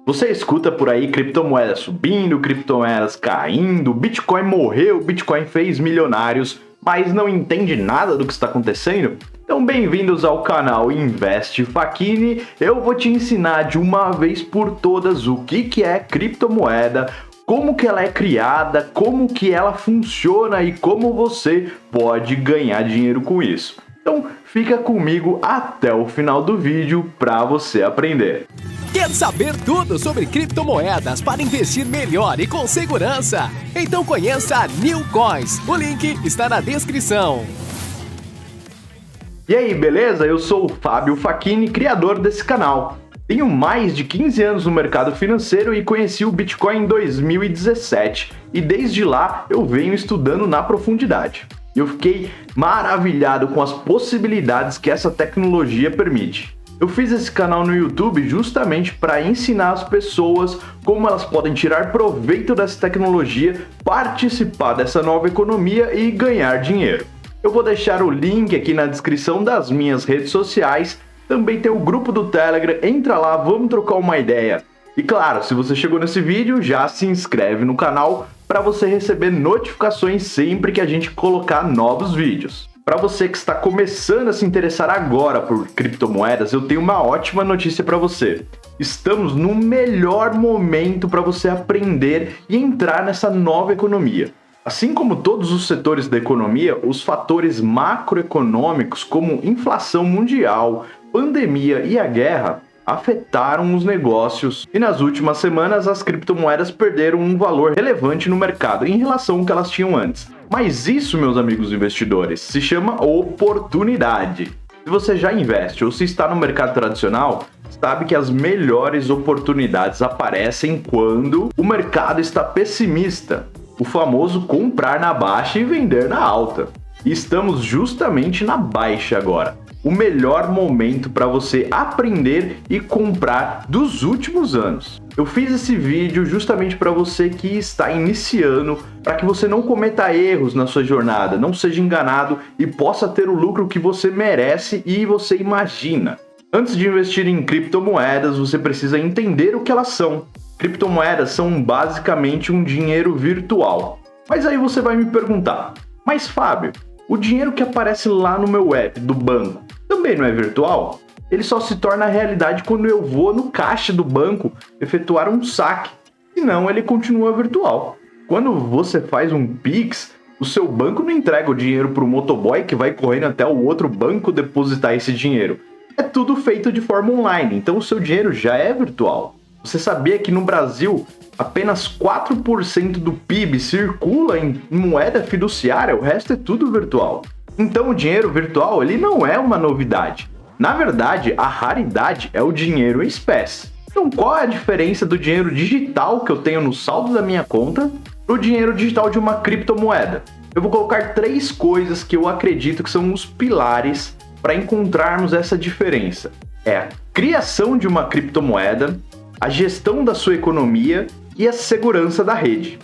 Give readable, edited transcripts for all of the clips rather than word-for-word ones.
Você escuta por aí criptomoedas subindo, criptomoedas caindo, Bitcoin morreu, Bitcoin fez milionários, mas não entende nada do que está acontecendo? Então bem-vindos ao canal Invest Facchini. Eu vou te ensinar de uma vez por todas o que é criptomoeda, como que ela é criada, como que ela funciona e como você pode ganhar dinheiro com isso. Então fica comigo até o final do vídeo para você aprender. Quer saber tudo sobre criptomoedas para investir melhor e com segurança? Então conheça a New Coins. O link está na descrição. E aí, beleza? Eu sou o Fábio Facchini, criador desse canal. Tenho mais de 15 anos no mercado financeiro e conheci o Bitcoin em 2017. E desde lá eu venho estudando na profundidade. Eu fiquei maravilhado com as possibilidades que essa tecnologia permite. Eu fiz esse canal no YouTube justamente para ensinar as pessoas como elas podem tirar proveito dessa tecnologia, participar dessa nova economia e ganhar dinheiro. Eu vou deixar o link aqui na descrição das minhas redes sociais, também tem o grupo do Telegram, entra lá, vamos trocar uma ideia. E claro, se você chegou nesse vídeo, já se inscreve no canal para você receber notificações sempre que a gente colocar novos vídeos. Para você que está começando a se interessar agora por criptomoedas, eu tenho uma ótima notícia para você. Estamos no melhor momento para você aprender e entrar nessa nova economia. Assim como todos os setores da economia, os fatores macroeconômicos como inflação mundial, pandemia e a guerra afetaram os negócios e nas últimas semanas as criptomoedas perderam um valor relevante no mercado em relação ao que elas tinham antes. Mas isso, meus amigos investidores, se chama oportunidade. Se você já investe ou se está no mercado tradicional, sabe que as melhores oportunidades aparecem quando o mercado está pessimista, o famoso comprar na baixa e vender na alta. E estamos justamente na baixa agora. O melhor momento para você aprender e comprar dos últimos anos. Eu fiz esse vídeo justamente para você que está iniciando, para que você não cometa erros na sua jornada, não seja enganado e possa ter o lucro que você merece e você imagina. Antes de investir em criptomoedas, você precisa entender o que elas são. Criptomoedas são basicamente um dinheiro virtual. Mas aí você vai me perguntar, mas Fábio, o dinheiro que aparece lá no meu app do banco também não é virtual? Ele só se torna realidade quando eu vou no caixa do banco efetuar um saque, senão ele continua virtual. Quando você faz um Pix, o seu banco não entrega o dinheiro para o motoboy que vai correndo até o outro banco depositar esse dinheiro. É tudo feito de forma online, então o seu dinheiro já é virtual. Você sabia que no Brasil apenas 4% do PIB circula em moeda fiduciária, o resto é tudo virtual. Então o dinheiro virtual ele não é uma novidade. Na verdade, a raridade é o dinheiro em espécie. Então qual é a diferença do dinheiro digital que eu tenho no saldo da minha conta para o dinheiro digital de uma criptomoeda? Eu vou colocar 3 coisas que eu acredito que são os pilares para encontrarmos essa diferença. É a criação de uma criptomoeda, a gestão da sua economia e a segurança da rede.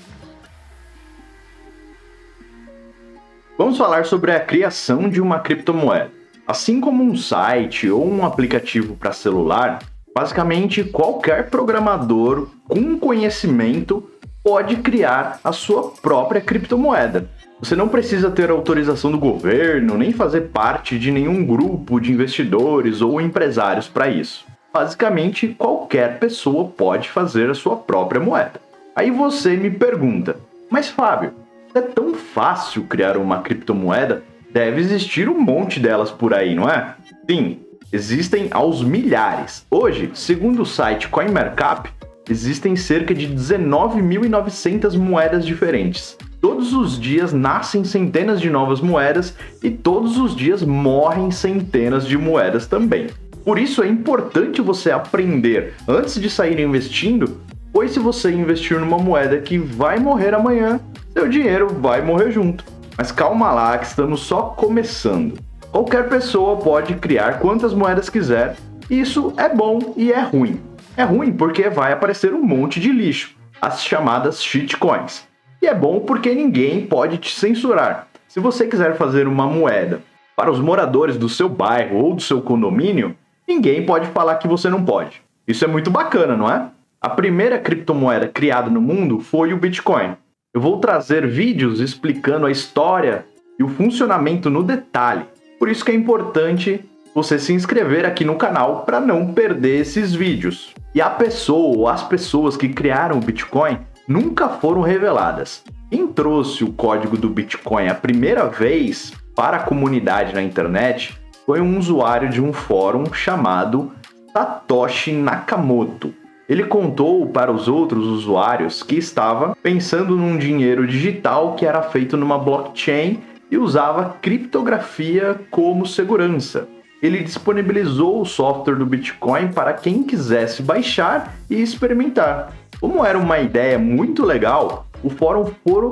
Vamos falar sobre a criação de uma criptomoeda. Assim como um site ou um aplicativo para celular, basicamente qualquer programador com conhecimento pode criar a sua própria criptomoeda. Você não precisa ter autorização do governo, nem fazer parte de nenhum grupo de investidores ou empresários para isso. Basicamente, qualquer pessoa pode fazer a sua própria moeda. Aí você me pergunta, mas Fábio, é tão fácil criar uma criptomoeda? Deve existir um monte delas por aí, não é? Sim, existem aos milhares. Hoje, segundo o site CoinMarkup, existem cerca de 19.900 moedas diferentes. Todos os dias nascem centenas de novas moedas e todos os dias morrem centenas de moedas também. Por isso é importante você aprender antes de sair investindo, pois se você investir numa moeda que vai morrer amanhã, seu dinheiro vai morrer junto. Mas calma lá que estamos só começando. Qualquer pessoa pode criar quantas moedas quiser, e isso é bom e é ruim. É ruim porque vai aparecer um monte de lixo, as chamadas shitcoins. E é bom porque ninguém pode te censurar. Se você quiser fazer uma moeda para os moradores do seu bairro ou do seu condomínio, ninguém pode falar que você não pode. Isso é muito bacana, não é? A primeira criptomoeda criada no mundo foi o Bitcoin. Eu vou trazer vídeos explicando a história e o funcionamento no detalhe. Por isso que é importante você se inscrever aqui no canal para não perder esses vídeos. E a pessoa ou as pessoas que criaram o Bitcoin nunca foram reveladas. Quem trouxe o código do Bitcoin a primeira vez para a comunidade na internet foi um usuário de um fórum chamado Satoshi Nakamoto. Ele contou para os outros usuários que estava pensando num dinheiro digital que era feito numa blockchain e usava criptografia como segurança. Ele disponibilizou o software do Bitcoin para quem quisesse baixar e experimentar. Como era uma ideia muito legal, o fórum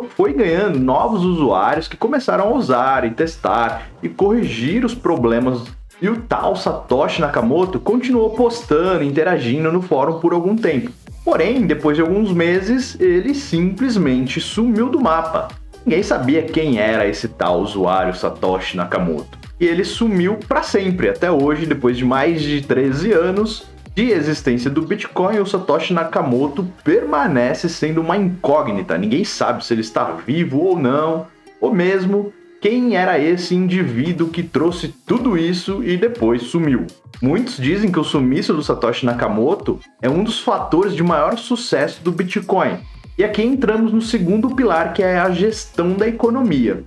foi ganhando novos usuários que começaram a usar e testar e corrigir os problemas. E o tal Satoshi Nakamoto continuou postando e interagindo no fórum por algum tempo. Porém, depois de alguns meses, ele simplesmente sumiu do mapa. Ninguém sabia quem era esse tal usuário Satoshi Nakamoto. E ele sumiu para sempre. Até hoje, depois de mais de 13 anos de existência do Bitcoin, o Satoshi Nakamoto permanece sendo uma incógnita. Ninguém sabe se ele está vivo ou não, ou mesmo quem era esse indivíduo que trouxe tudo isso e depois sumiu. Muitos dizem que o sumiço do Satoshi Nakamoto é um dos fatores de maior sucesso do Bitcoin. E aqui entramos no segundo pilar, que é a gestão da economia.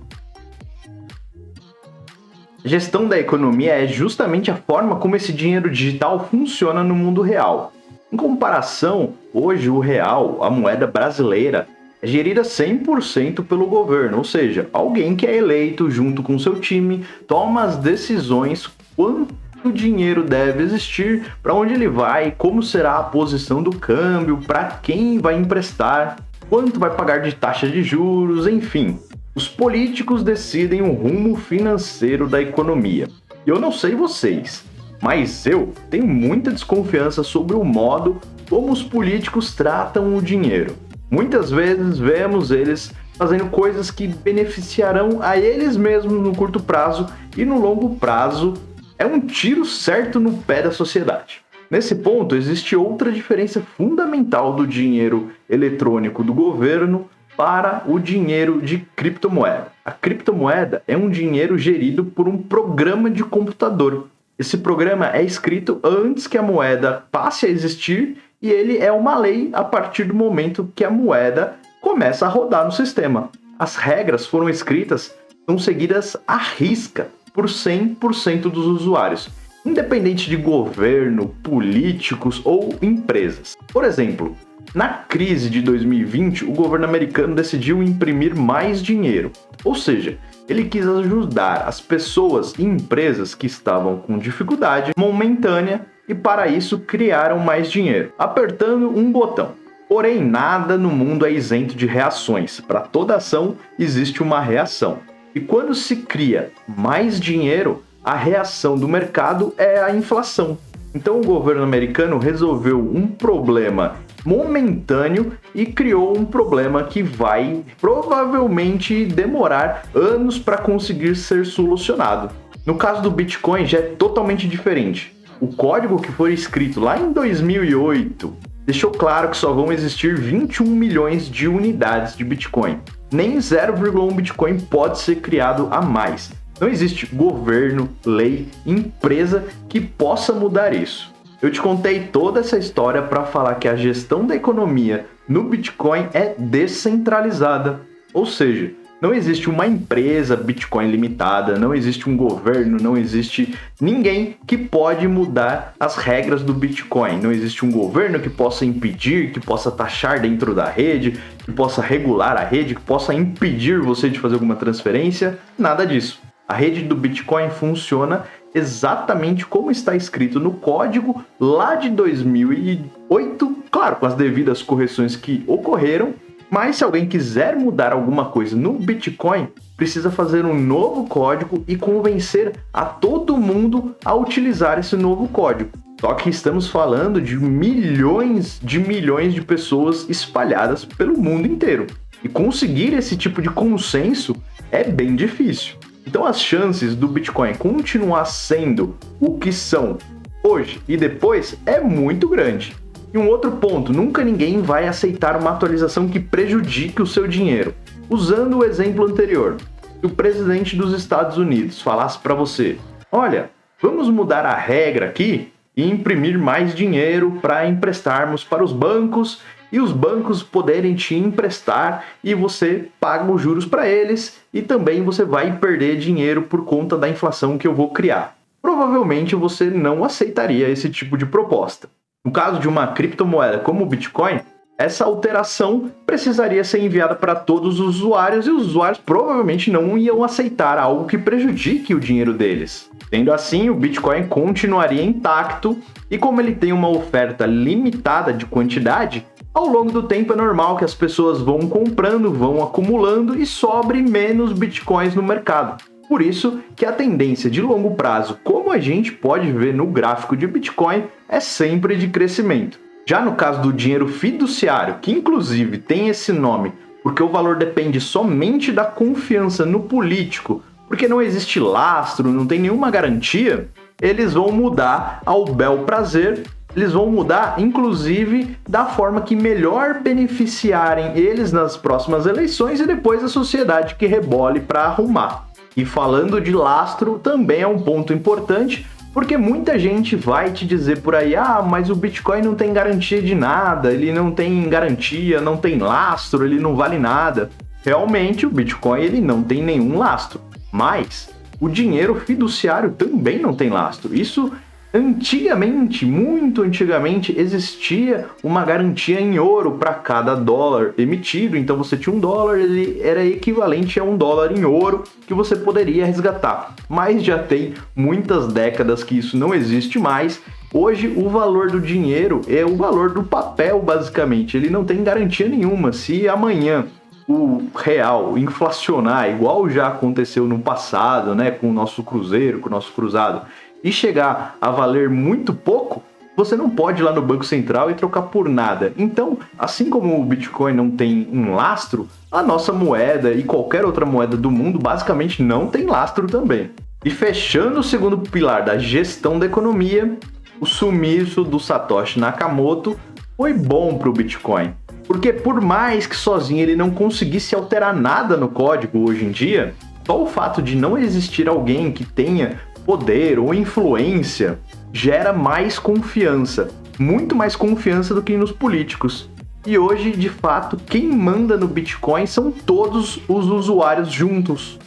A gestão da economia é justamente a forma como esse dinheiro digital funciona no mundo real. Em comparação, hoje o real, a moeda brasileira, é gerida 100% pelo governo, ou seja, alguém que é eleito junto com seu time toma as decisões quanto dinheiro deve existir, para onde ele vai, como será a posição do câmbio, para quem vai emprestar, quanto vai pagar de taxa de juros, enfim. Os políticos decidem o rumo financeiro da economia. E eu não sei vocês, mas eu tenho muita desconfiança sobre o modo como os políticos tratam o dinheiro. Muitas vezes vemos eles fazendo coisas que beneficiarão a eles mesmos no curto prazo e no longo prazo é um tiro certo no pé da sociedade. Nesse ponto, existe outra diferença fundamental do dinheiro eletrônico do governo para o dinheiro de criptomoeda. A criptomoeda é um dinheiro gerido por um programa de computador. Esse programa é escrito antes que a moeda passe a existir e ele é uma lei a partir do momento que a moeda começa a rodar no sistema. As regras foram escritas, são seguidas à risca por 100% dos usuários, independente de governo, políticos ou empresas. Por exemplo, na crise de 2020, o governo americano decidiu imprimir mais dinheiro, ou seja, ele quis ajudar as pessoas e empresas que estavam com dificuldade momentânea e para isso criaram mais dinheiro, apertando um botão. Porém, nada no mundo é isento de reações. Para toda ação existe uma reação. E quando se cria mais dinheiro, a reação do mercado é a inflação. Então o governo americano resolveu um problema momentâneo e criou um problema que vai provavelmente demorar anos para conseguir ser solucionado. No caso do Bitcoin já é totalmente diferente. O código que foi escrito lá em 2008 deixou claro que só vão existir 21 milhões de unidades de Bitcoin. Nem 0,1 Bitcoin pode ser criado a mais. Não existe governo, lei, empresa que possa mudar isso. Eu te contei toda essa história para falar que a gestão da economia no Bitcoin é descentralizada. Ou seja, não existe uma empresa Bitcoin limitada, não existe um governo, não existe ninguém que pode mudar as regras do Bitcoin. Não existe um governo que possa impedir, que possa taxar dentro da rede, que possa regular a rede, que possa impedir você de fazer alguma transferência. Nada disso. A rede do Bitcoin funciona exatamente como está escrito no código lá de 2008, claro, com as devidas correções que ocorreram, mas se alguém quiser mudar alguma coisa no Bitcoin, precisa fazer um novo código e convencer a todo mundo a utilizar esse novo código. Só que estamos falando de milhões de pessoas espalhadas pelo mundo inteiro. E conseguir esse tipo de consenso é bem difícil. Então as chances do Bitcoin continuar sendo o que são hoje e depois é muito grande. E um outro ponto, nunca ninguém vai aceitar uma atualização que prejudique o seu dinheiro. Usando o exemplo anterior, se o presidente dos Estados Unidos falasse para você, olha, vamos mudar a regra aqui e imprimir mais dinheiro para emprestarmos para os bancos e os bancos poderem te emprestar e você paga os juros para eles e também você vai perder dinheiro por conta da inflação que eu vou criar. Provavelmente você não aceitaria esse tipo de proposta. No caso de uma criptomoeda como o Bitcoin, essa alteração precisaria ser enviada para todos os usuários e os usuários provavelmente não iam aceitar algo que prejudique o dinheiro deles. Sendo assim, o Bitcoin continuaria intacto e como ele tem uma oferta limitada de quantidade, ao longo do tempo é normal que as pessoas vão comprando, vão acumulando e sobre menos Bitcoins no mercado. Por isso que a tendência de longo prazo, como a gente pode ver no gráfico de Bitcoin, é sempre de crescimento. Já no caso do dinheiro fiduciário, que inclusive tem esse nome porque o valor depende somente da confiança no político, porque não existe lastro, não tem nenhuma garantia, eles vão mudar ao bel prazer, eles vão mudar inclusive da forma que melhor beneficiarem eles nas próximas eleições e depois a sociedade que rebole para arrumar. E falando de lastro, também é um ponto importante, porque muita gente vai te dizer por aí, mas o Bitcoin não tem garantia de nada, ele não tem garantia, não tem lastro, ele não vale nada. Realmente, o Bitcoin ele não tem nenhum lastro, mas o dinheiro fiduciário também não tem lastro. Isso antigamente, muito antigamente, existia uma garantia em ouro para cada dólar emitido. Então você tinha $1, ele era equivalente a $1 em ouro que você poderia resgatar. Mas já tem muitas décadas que isso não existe mais. Hoje o valor do dinheiro é o valor do papel, basicamente. Ele não tem garantia nenhuma. Se amanhã o real inflacionar, igual já aconteceu no passado, né, com o nosso cruzeiro, com o nosso cruzado, e chegar a valer muito pouco, você não pode ir lá no Banco Central e trocar por nada. Então, assim como o Bitcoin não tem um lastro, a nossa moeda e qualquer outra moeda do mundo basicamente não tem lastro também. E fechando o segundo pilar da gestão da economia, o sumiço do Satoshi Nakamoto foi bom para o Bitcoin. Porque por mais que sozinho ele não conseguisse alterar nada no código hoje em dia, só o fato de não existir alguém que tenha poder ou influência gera mais confiança, muito mais confiança do que nos políticos. E hoje, de fato, quem manda no Bitcoin são todos os usuários juntos.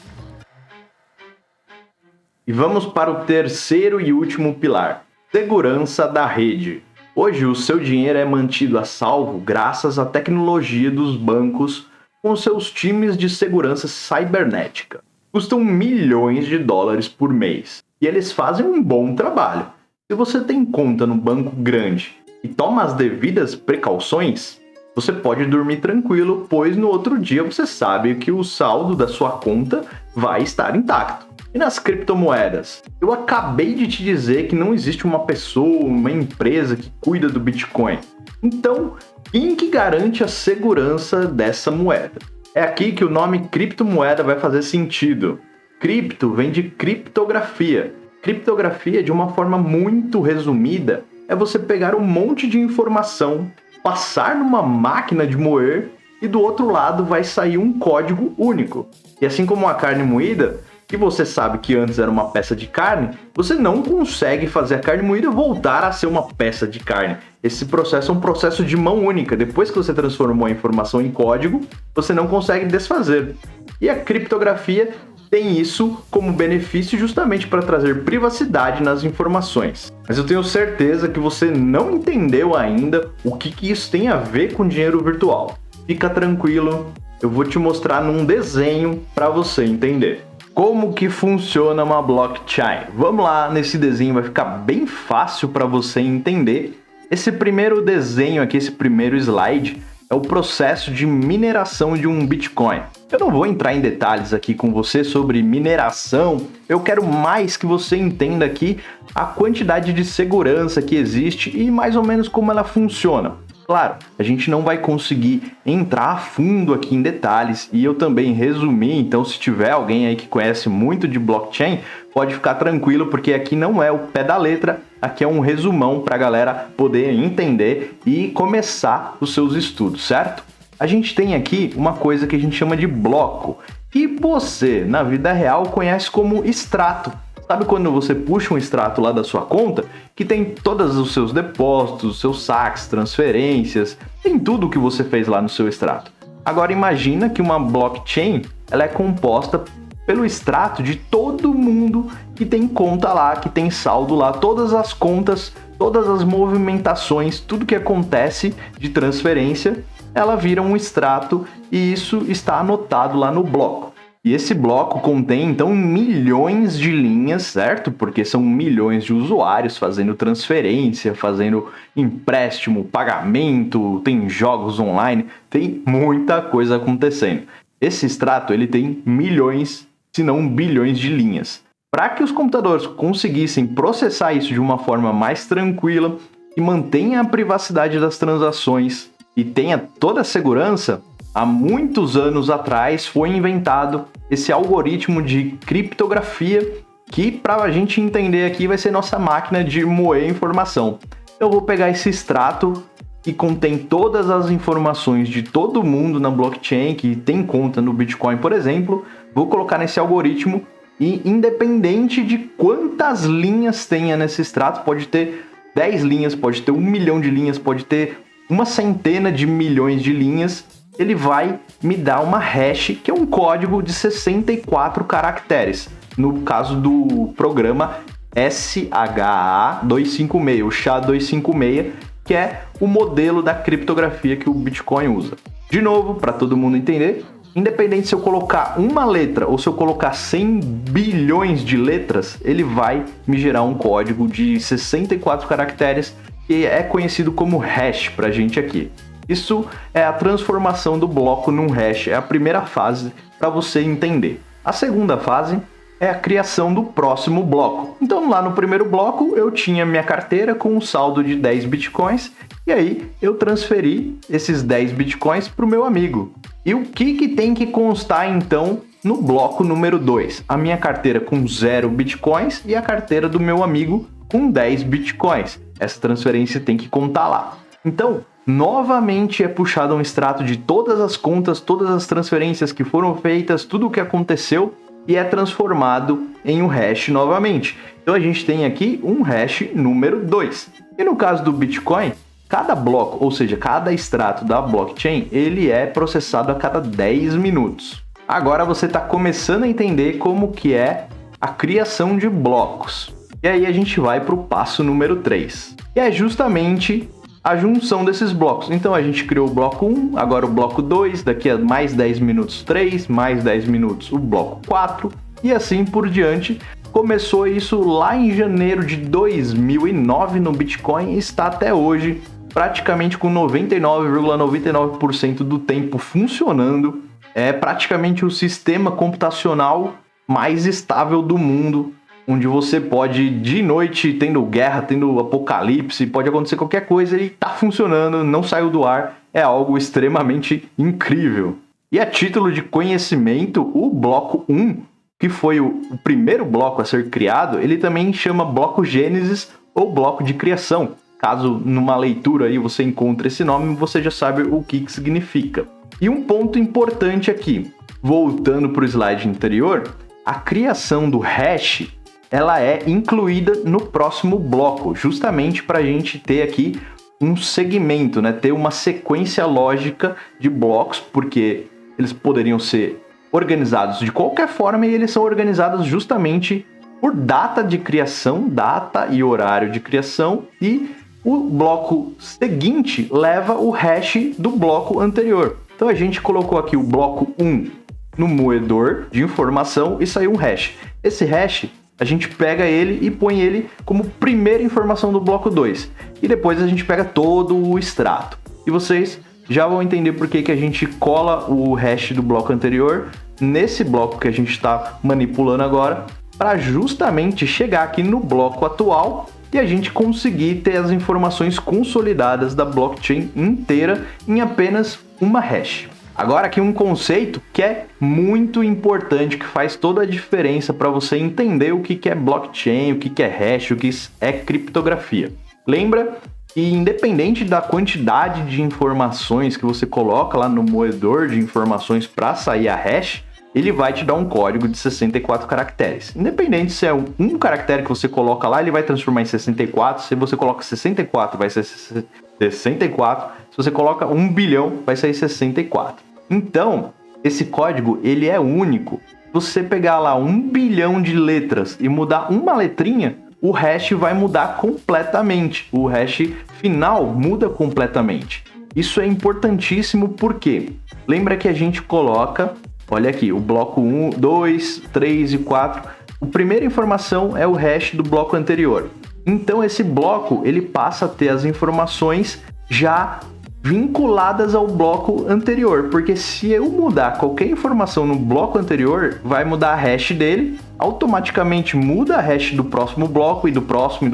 E vamos para o terceiro e último pilar, segurança da rede. Hoje o seu dinheiro é mantido a salvo graças à tecnologia dos bancos com seus times de segurança cibernética. Custam milhões de dólares por mês. E eles fazem um bom trabalho. Se você tem conta no banco grande e toma as devidas precauções, você pode dormir tranquilo, pois no outro dia você sabe que o saldo da sua conta vai estar intacto. E nas criptomoedas? Eu acabei de te dizer que não existe uma pessoa, uma empresa que cuida do Bitcoin. Então, quem que garante a segurança dessa moeda? É aqui que o nome criptomoeda vai fazer sentido. Cripto vem de criptografia. Criptografia, de uma forma muito resumida, é você pegar um monte de informação, passar numa máquina de moer e do outro lado vai sair um código único. E assim como a carne moída, que você sabe que antes era uma peça de carne, você não consegue fazer a carne moída voltar a ser uma peça de carne. Esse processo é um processo de mão única. Depois que você transformou a informação em código, você não consegue desfazer. E a criptografia tem isso como benefício justamente para trazer privacidade nas informações. Mas eu tenho certeza que você não entendeu ainda o que isso tem a ver com dinheiro virtual. Fica tranquilo, eu vou te mostrar num desenho para você entender. Como que funciona uma blockchain? Vamos lá, nesse desenho vai ficar bem fácil para você entender. Esse primeiro desenho aqui, esse primeiro slide, é o processo de mineração de um Bitcoin. Eu não vou entrar em detalhes aqui com você sobre mineração, eu quero mais que você entenda aqui a quantidade de segurança que existe e mais ou menos como ela funciona. Claro, a gente não vai conseguir entrar a fundo aqui em detalhes e eu também resumi, então se tiver alguém aí que conhece muito de blockchain, pode ficar tranquilo, porque aqui não é o pé da letra, aqui é um resumão para a galera poder entender e começar os seus estudos, certo? A gente tem aqui uma coisa que a gente chama de bloco, que você, na vida real, conhece como extrato. Sabe quando você puxa um extrato lá da sua conta, que tem todos os seus depósitos, os seus saques, transferências, tem tudo o que você fez lá no seu extrato. Agora imagina que uma blockchain, ela é composta pelo extrato de todo mundo que tem conta lá, que tem saldo lá, todas as contas, todas as movimentações, tudo que acontece de transferência, ela vira um extrato e isso está anotado lá no bloco. E esse bloco contém, então, milhões de linhas, certo? Porque são milhões de usuários fazendo transferência, fazendo empréstimo, pagamento, tem jogos online, tem muita coisa acontecendo. Esse extrato, ele tem milhões, se não bilhões de linhas. Para que os computadores conseguissem processar isso de uma forma mais tranquila e mantenha a privacidade das transações e tenha toda a segurança, há muitos anos atrás foi inventado esse algoritmo de criptografia que, para a gente entender aqui, vai ser nossa máquina de moer informação. Eu vou pegar esse extrato que contém todas as informações de todo mundo na blockchain que tem conta no Bitcoin, por exemplo, vou colocar nesse algoritmo e, independente de quantas linhas tenha nesse extrato, pode ter 10 linhas, pode ter 1 milhão de linhas, pode ter uma centena de milhões de linhas, ele vai me dar uma hash, que é um código de 64 caracteres. No caso do programa SHA-256, o SHA-256, que é o modelo da criptografia que o Bitcoin usa. De novo, para todo mundo entender, independente se eu colocar uma letra ou se eu colocar 100 bilhões de letras, ele vai me gerar um código de 64 caracteres, que é conhecido como hash para a gente aqui. Isso é a transformação do bloco num hash, é a primeira fase para você entender. A segunda fase é a criação do próximo bloco. Então lá no primeiro bloco eu tinha minha carteira com um saldo de 10 bitcoins e aí eu transferi esses 10 bitcoins para o meu amigo. E o que tem que constar então no bloco número 2? A minha carteira com 0 bitcoins e a carteira do meu amigo com 10 bitcoins. Essa transferência tem que contar lá. Então, novamente é puxado um extrato de todas as contas, todas as transferências que foram feitas, tudo o que aconteceu e é transformado em um hash novamente. Então a gente tem aqui um hash número 2. E no caso do Bitcoin, cada bloco, ou seja, cada extrato da blockchain, ele é processado a cada 10 minutos. Agora você está começando a entender como que é a criação de blocos. E aí a gente vai para o passo número 3, que é justamente a junção desses blocos. Então a gente criou o bloco 1, agora o bloco 2, daqui a mais 10 minutos 3, mais 10 minutos o bloco 4 e assim por diante. Começou isso lá em janeiro de 2009 no Bitcoin e está até hoje praticamente com 99,99% do tempo funcionando. É praticamente o sistema computacional mais estável do mundo, onde você pode, de noite, tendo guerra, tendo apocalipse, pode acontecer qualquer coisa e tá funcionando, não saiu do ar, é algo extremamente incrível. E a título de conhecimento, o bloco 1, que foi o primeiro bloco a ser criado, ele também chama bloco Gênesis ou bloco de criação. Caso numa leitura aí você encontre esse nome, você já sabe o que significa. E um ponto importante aqui, voltando para o slide anterior, a criação do hash ela é incluída no próximo bloco, justamente para a gente ter aqui um segmento, né? Ter uma sequência lógica de blocos, porque eles poderiam ser organizados de qualquer forma e eles são organizados justamente por data de criação, data e horário de criação, e o bloco seguinte leva o hash do bloco anterior. Então a gente colocou aqui o bloco 1 no moedor de informação e saiu um hash. Esse hash a gente pega ele e põe ele como primeira informação do bloco 2. E depois a gente pega todo o extrato. E vocês já vão entender por que a gente cola o hash do bloco anterior nesse bloco que a gente está manipulando agora, para justamente chegar aqui no bloco atual e a gente conseguir ter as informações consolidadas da blockchain inteira em apenas uma hash. Agora aqui um conceito que é muito importante, que faz toda a diferença para você entender o que é blockchain, o que é hash, o que é criptografia. Lembra que independente da quantidade de informações que você coloca lá no moedor de informações para sair a hash, ele vai te dar um código de 64 caracteres. Independente se é um caractere que você coloca lá, ele vai transformar em 64. Se você coloca 64, vai ser 64. Se você coloca 1 bilhão, vai sair 64. Então, esse código, ele é único. Se você pegar lá 1 bilhão de letras e mudar uma letrinha, o hash vai mudar completamente. O hash final muda completamente. Isso é importantíssimo porque lembra que a gente coloca, olha aqui, o bloco 1, 2, 3 e 4. A primeira informação é o hash do bloco anterior. Então esse bloco ele passa a ter as informações já vinculadas ao bloco anterior, porque se eu mudar qualquer informação no bloco anterior, vai mudar a hash dele, automaticamente muda a hash do próximo bloco e do próximo,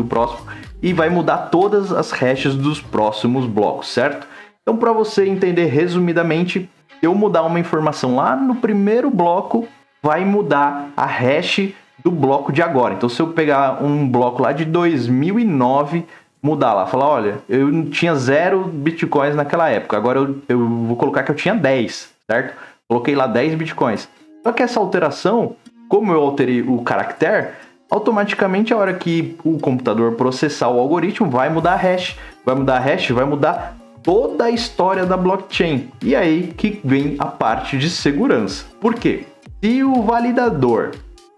e vai mudar todas as hashes dos próximos blocos, certo? Então, para você entender resumidamente, se eu mudar uma informação lá no primeiro bloco, vai mudar a hash do bloco de agora. Então, se eu pegar um bloco lá de 2009, mudar lá, falar, olha, eu tinha 0 bitcoins naquela época, agora eu vou colocar que eu tinha 10, certo? Coloquei lá 10 bitcoins. Só que essa alteração, como eu alterei o caractere, automaticamente a hora que o computador processar o algoritmo, vai mudar a hash, vai mudar toda a história da blockchain. E aí que vem a parte de segurança. Por quê? Se o validador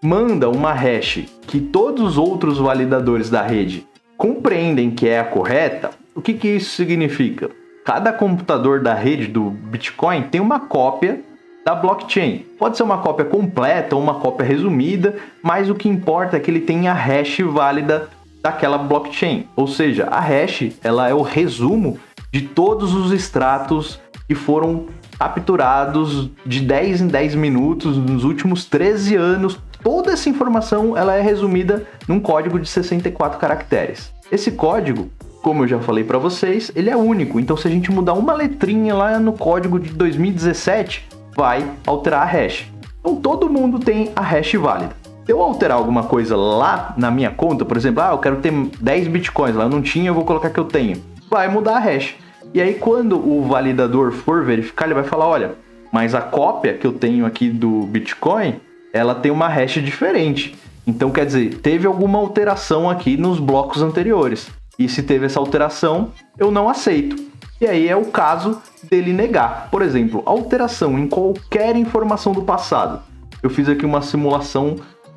manda uma hash que todos os outros validadores da rede compreendem que é a correta, o que isso significa? Cada computador da rede do Bitcoin tem uma cópia da blockchain. Pode ser uma cópia completa ou uma cópia resumida, mas o que importa é que ele tenha a hash válida daquela blockchain. Ou seja, a hash ela é o resumo de todos os extratos que foram capturados de 10 em 10 minutos nos últimos 13 anos. Toda essa informação ela é resumida num código de 64 caracteres. Esse código, como eu já falei para vocês, ele é único. Então, se a gente mudar uma letrinha lá no código de 2017, vai alterar a hash. Então, todo mundo tem a hash válida. Se eu alterar alguma coisa lá na minha conta, por exemplo, eu quero ter 10 bitcoins, lá eu não tinha, eu vou colocar que eu tenho. Vai mudar a hash. E aí, quando o validador for verificar, ele vai falar, olha, mas a cópia que eu tenho aqui do Bitcoin, ela tem uma hash diferente. Então, quer dizer, teve alguma alteração aqui nos blocos anteriores. E se teve essa alteração, eu não aceito. E aí é o caso dele negar. Por exemplo, alteração em qualquer informação do passado. Eu fiz aqui uma simulação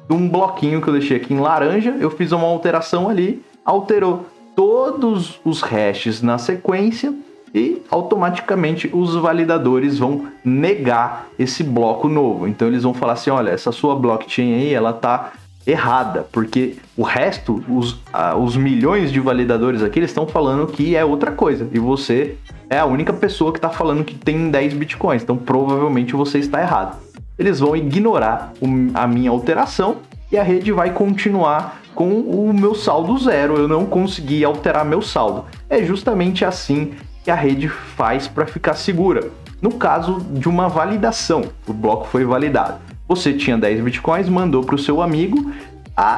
de um bloquinho que eu deixei aqui em laranja. Eu fiz uma alteração ali, alterou todos os hashes na sequência e automaticamente os validadores vão negar esse bloco novo. Então eles vão falar assim, olha, essa sua blockchain aí, ela tá errada, porque o resto, os milhões de validadores aqui, eles estão falando que é outra coisa, e você é a única pessoa que está falando que tem 10 bitcoins, então provavelmente você está errado. Eles vão ignorar a minha alteração e a rede vai continuar com o meu saldo zero, eu não consegui alterar meu saldo. É justamente assim que a rede faz para ficar segura. No caso de uma validação, o bloco foi validado. Você tinha 10 bitcoins, mandou para o seu amigo.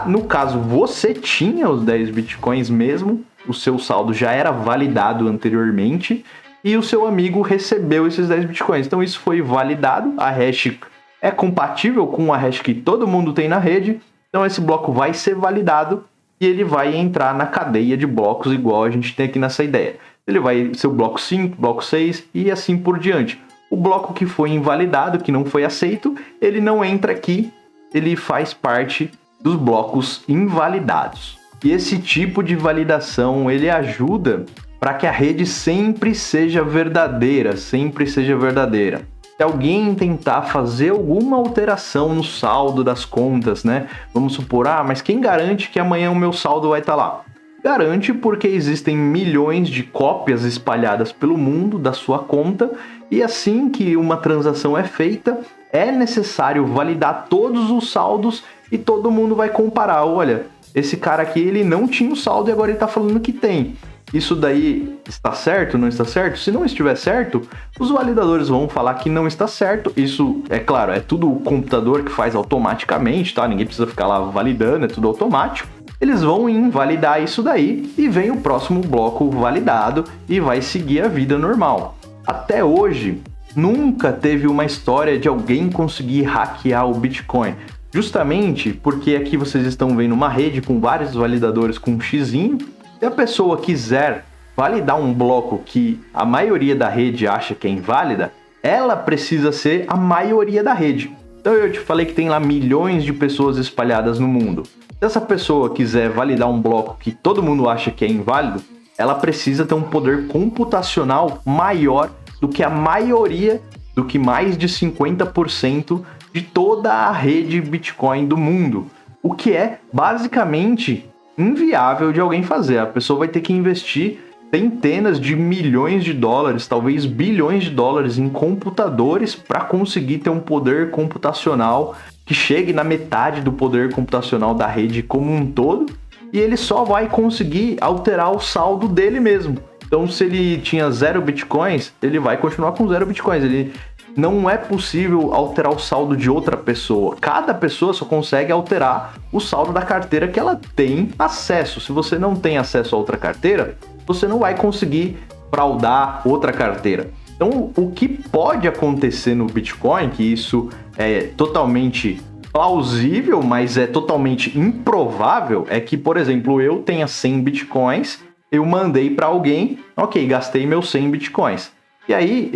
No caso, você tinha os 10 bitcoins mesmo, o seu saldo já era validado anteriormente e o seu amigo recebeu esses 10 bitcoins. Então isso foi validado, a hash é compatível com a hash que todo mundo tem na rede, então esse bloco vai ser validado e ele vai entrar na cadeia de blocos igual a gente tem aqui nessa ideia. Ele vai ser o bloco 5, bloco 6 e assim por diante. O bloco que foi invalidado, que não foi aceito, ele não entra aqui, ele faz parte dos blocos invalidados. E esse tipo de validação, ele ajuda para que a rede sempre seja verdadeira, sempre seja verdadeira. Se alguém tentar fazer alguma alteração no saldo das contas, né? Vamos supor, mas quem garante que amanhã o meu saldo vai estar lá? Garante porque existem milhões de cópias espalhadas pelo mundo da sua conta e assim que uma transação é feita, é necessário validar todos os saldos e todo mundo vai comparar. Olha, esse cara aqui, ele não tinha o saldo e agora ele tá falando que tem. Isso daí está certo, não está certo? Se não estiver certo, os validadores vão falar que não está certo. Isso, é claro, é tudo o computador que faz automaticamente, tá? Ninguém precisa ficar lá validando, é tudo automático. Eles vão invalidar isso daí e vem o próximo bloco validado e vai seguir a vida normal. Até hoje, nunca teve uma história de alguém conseguir hackear o Bitcoin. Justamente porque aqui vocês estão vendo uma rede com vários validadores com um xizinho. Se a pessoa quiser validar um bloco que a maioria da rede acha que é inválida, ela precisa ser a maioria da rede. Então eu te falei que tem lá milhões de pessoas espalhadas no mundo. Se essa pessoa quiser validar um bloco que todo mundo acha que é inválido, ela precisa ter um poder computacional maior do que a maioria, do que mais de 50% de toda a rede Bitcoin do mundo. O que é basicamente inviável de alguém fazer. A pessoa vai ter que investir centenas de milhões de dólares, talvez bilhões de dólares em computadores para conseguir ter um poder computacional que chegue na metade do poder computacional da rede como um todo, e ele só vai conseguir alterar o saldo dele mesmo. Então, se ele tinha 0 bitcoins, ele vai continuar com 0 bitcoins. Ele não é possível alterar o saldo de outra pessoa. Cada pessoa só consegue alterar o saldo da carteira que ela tem acesso. Se você não tem acesso a outra carteira, você não vai conseguir fraudar outra carteira. Então, o que pode acontecer no Bitcoin, que isso é totalmente plausível, mas é totalmente improvável, é que, por exemplo, eu tenha 100 Bitcoins, eu mandei para alguém, ok, gastei meus 100 Bitcoins. E aí,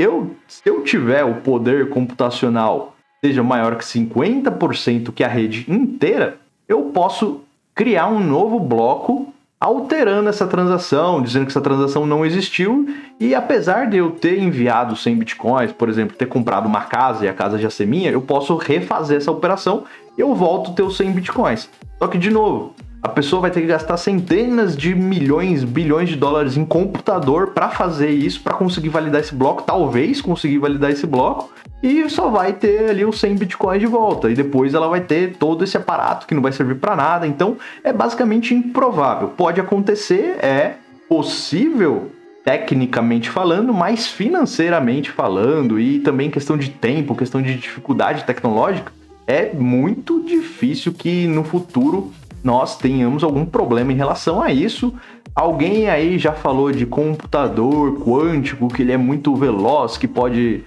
se eu tiver o poder computacional seja maior que 50% que a rede inteira, eu posso criar um novo bloco alterando essa transação, dizendo que essa transação não existiu, e apesar de eu ter enviado 100 bitcoins, por exemplo, ter comprado uma casa e a casa já ser minha, eu posso refazer essa operação e eu volto a ter os 100 bitcoins. Só que, de novo, a pessoa vai ter que gastar centenas de milhões, bilhões de dólares em computador para fazer isso, para conseguir validar esse bloco, talvez conseguir validar esse bloco, e só vai ter ali os 100 bitcoins de volta. E depois ela vai ter todo esse aparato que não vai servir para nada. Então, é basicamente improvável. Pode acontecer, é possível, tecnicamente falando, mas financeiramente falando, e também questão de tempo, questão de dificuldade tecnológica, é muito difícil que no futuro nós tenhamos algum problema em relação a isso. Alguém aí já falou de computador quântico, que ele é muito veloz, que pode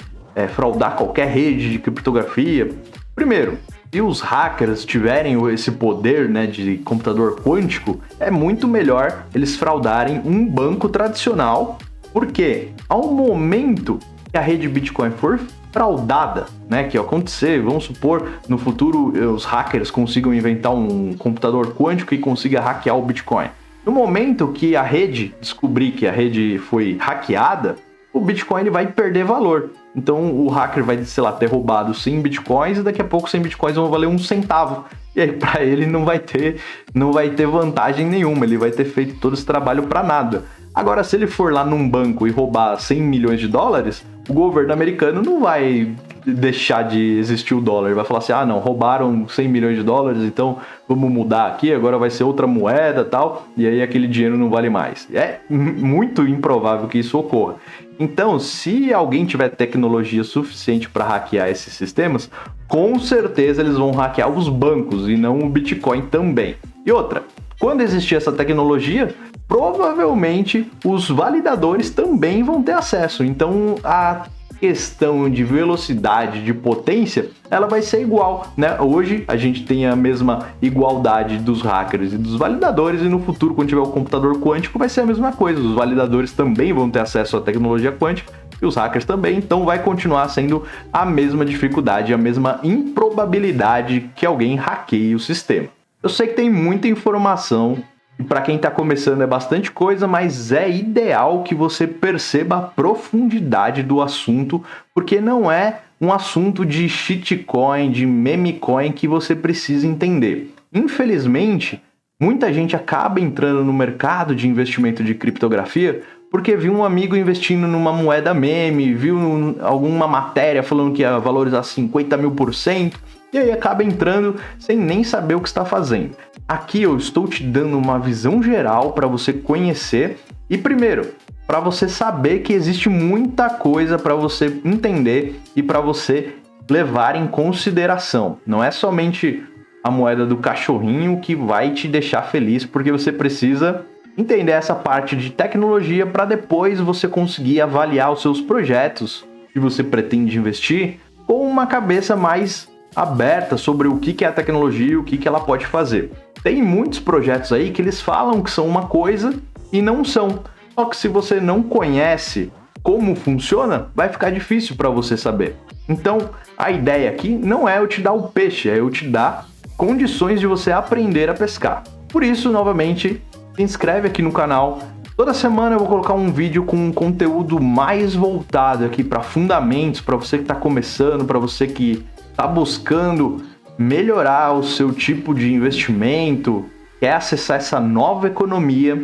fraudar qualquer rede de criptografia. Primeiro, se os hackers tiverem esse poder, né, de computador quântico, é muito melhor eles fraudarem um banco tradicional, porque ao momento que a rede Bitcoin for fraudada, né, que acontecer, vamos supor, no futuro os hackers consigam inventar um computador quântico e consiga hackear o Bitcoin. No momento que a rede descobrir que a rede foi hackeada, o Bitcoin ele vai perder valor. Então o hacker vai, sei lá, ter roubado 100 Bitcoins e daqui a pouco 100 Bitcoins vão valer 1 centavo. E aí para ele não vai ter vantagem nenhuma, ele vai ter feito todo esse trabalho para nada. Agora, se ele for lá num banco e roubar 100 milhões de dólares, o governo americano não vai deixar de existir o dólar. Ele vai falar assim, ah não, roubaram 100 milhões de dólares, então vamos mudar aqui, agora vai ser outra moeda e tal, e aí aquele dinheiro não vale mais. É muito improvável que isso ocorra. Então, se alguém tiver tecnologia suficiente para hackear esses sistemas, com certeza eles vão hackear os bancos e não o Bitcoin também. E outra, quando existir essa tecnologia, provavelmente os validadores também vão ter acesso. Então, a questão de velocidade, de potência, ela vai ser igual, né? Hoje a gente tem a mesma igualdade dos hackers e dos validadores, e no futuro, quando tiver o computador quântico, vai ser a mesma coisa. Os validadores também vão ter acesso à tecnologia quântica e os hackers também, então vai continuar sendo a mesma dificuldade, a mesma improbabilidade que alguém hackeie o sistema. Eu sei que tem muita informação, e para quem está começando é bastante coisa, mas é ideal que você perceba a profundidade do assunto, porque não é um assunto de shitcoin, de memecoin que você precisa entender. Infelizmente, muita gente acaba entrando no mercado de investimento de criptografia porque viu um amigo investindo numa moeda meme, viu alguma matéria falando que ia valorizar 50 mil%, e aí acaba entrando sem nem saber o que está fazendo. Aqui eu estou te dando uma visão geral para você conhecer e, primeiro, para você saber que existe muita coisa para você entender e para você levar em consideração. Não é somente a moeda do cachorrinho que vai te deixar feliz, porque você precisa entender essa parte de tecnologia para depois você conseguir avaliar os seus projetos que você pretende investir com uma cabeça mais aberta sobre o que é a tecnologia e o que ela pode fazer. Tem muitos projetos aí que eles falam que são uma coisa e não são. Só que se você não conhece como funciona, vai ficar difícil para você saber. Então, a ideia aqui não é eu te dar o peixe, é eu te dar condições de você aprender a pescar. Por isso, novamente, se inscreve aqui no canal. Toda semana eu vou colocar um vídeo com um conteúdo mais voltado aqui para fundamentos, para você que está começando, para você que está buscando melhorar o seu tipo de investimento, quer acessar essa nova economia,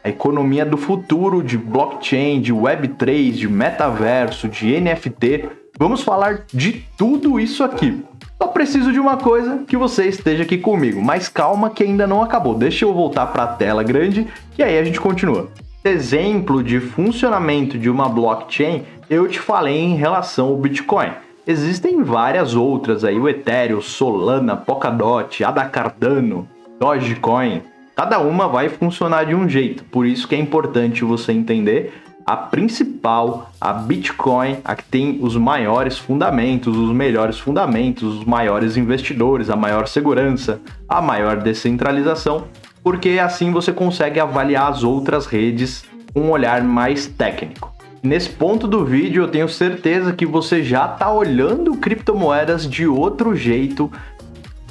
a economia do futuro de blockchain, de Web3, de metaverso, de NFT. Vamos falar de tudo isso aqui. Só preciso de uma coisa, que você esteja aqui comigo. Mas calma que ainda não acabou. Deixa eu voltar para a tela grande e aí a gente continua. Exemplo de funcionamento de uma blockchain, eu te falei em relação ao Bitcoin. Existem várias outras aí, o Ethereum, Solana, Polkadot, ADA Cardano, Dogecoin. Cada uma vai funcionar de um jeito, por isso que é importante você entender a principal, a Bitcoin, a que tem os maiores fundamentos, os melhores fundamentos, os maiores investidores, a maior segurança, a maior descentralização, porque assim você consegue avaliar as outras redes com um olhar mais técnico. Nesse ponto do vídeo eu tenho certeza que você já está olhando criptomoedas de outro jeito.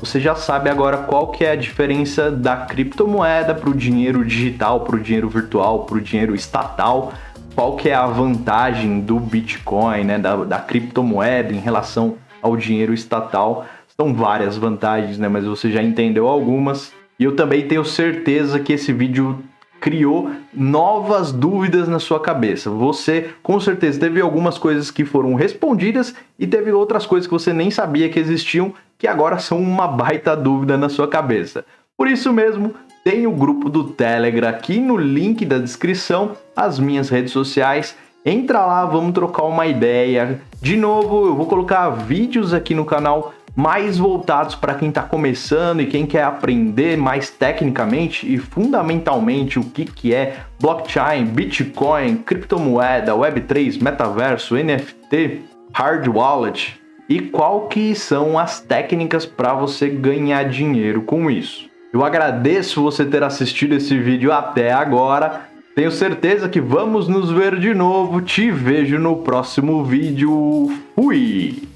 Você já sabe agora qual que é a diferença da criptomoeda para o dinheiro digital, para o dinheiro virtual, para o dinheiro estatal. Qual que é a vantagem do Bitcoin, né, da criptomoeda em relação ao dinheiro estatal. São várias vantagens, né, mas você já entendeu algumas. E eu também tenho certeza que esse vídeo criou novas dúvidas na sua cabeça. Você, com certeza, teve algumas coisas que foram respondidas e teve outras coisas que você nem sabia que existiam, que agora são uma baita dúvida na sua cabeça. Por isso mesmo, tem o grupo do Telegram aqui no link da descrição, as minhas redes sociais. Entra lá, vamos trocar uma ideia. De novo, eu vou colocar vídeos aqui no canal mais voltados para quem está começando e quem quer aprender mais tecnicamente e fundamentalmente o que é blockchain, Bitcoin, criptomoeda, Web3, metaverso, NFT, hard wallet e qual que são as técnicas para você ganhar dinheiro com isso. Eu agradeço você ter assistido esse vídeo até agora. Tenho certeza que vamos nos ver de novo. Te vejo no próximo vídeo. Fui!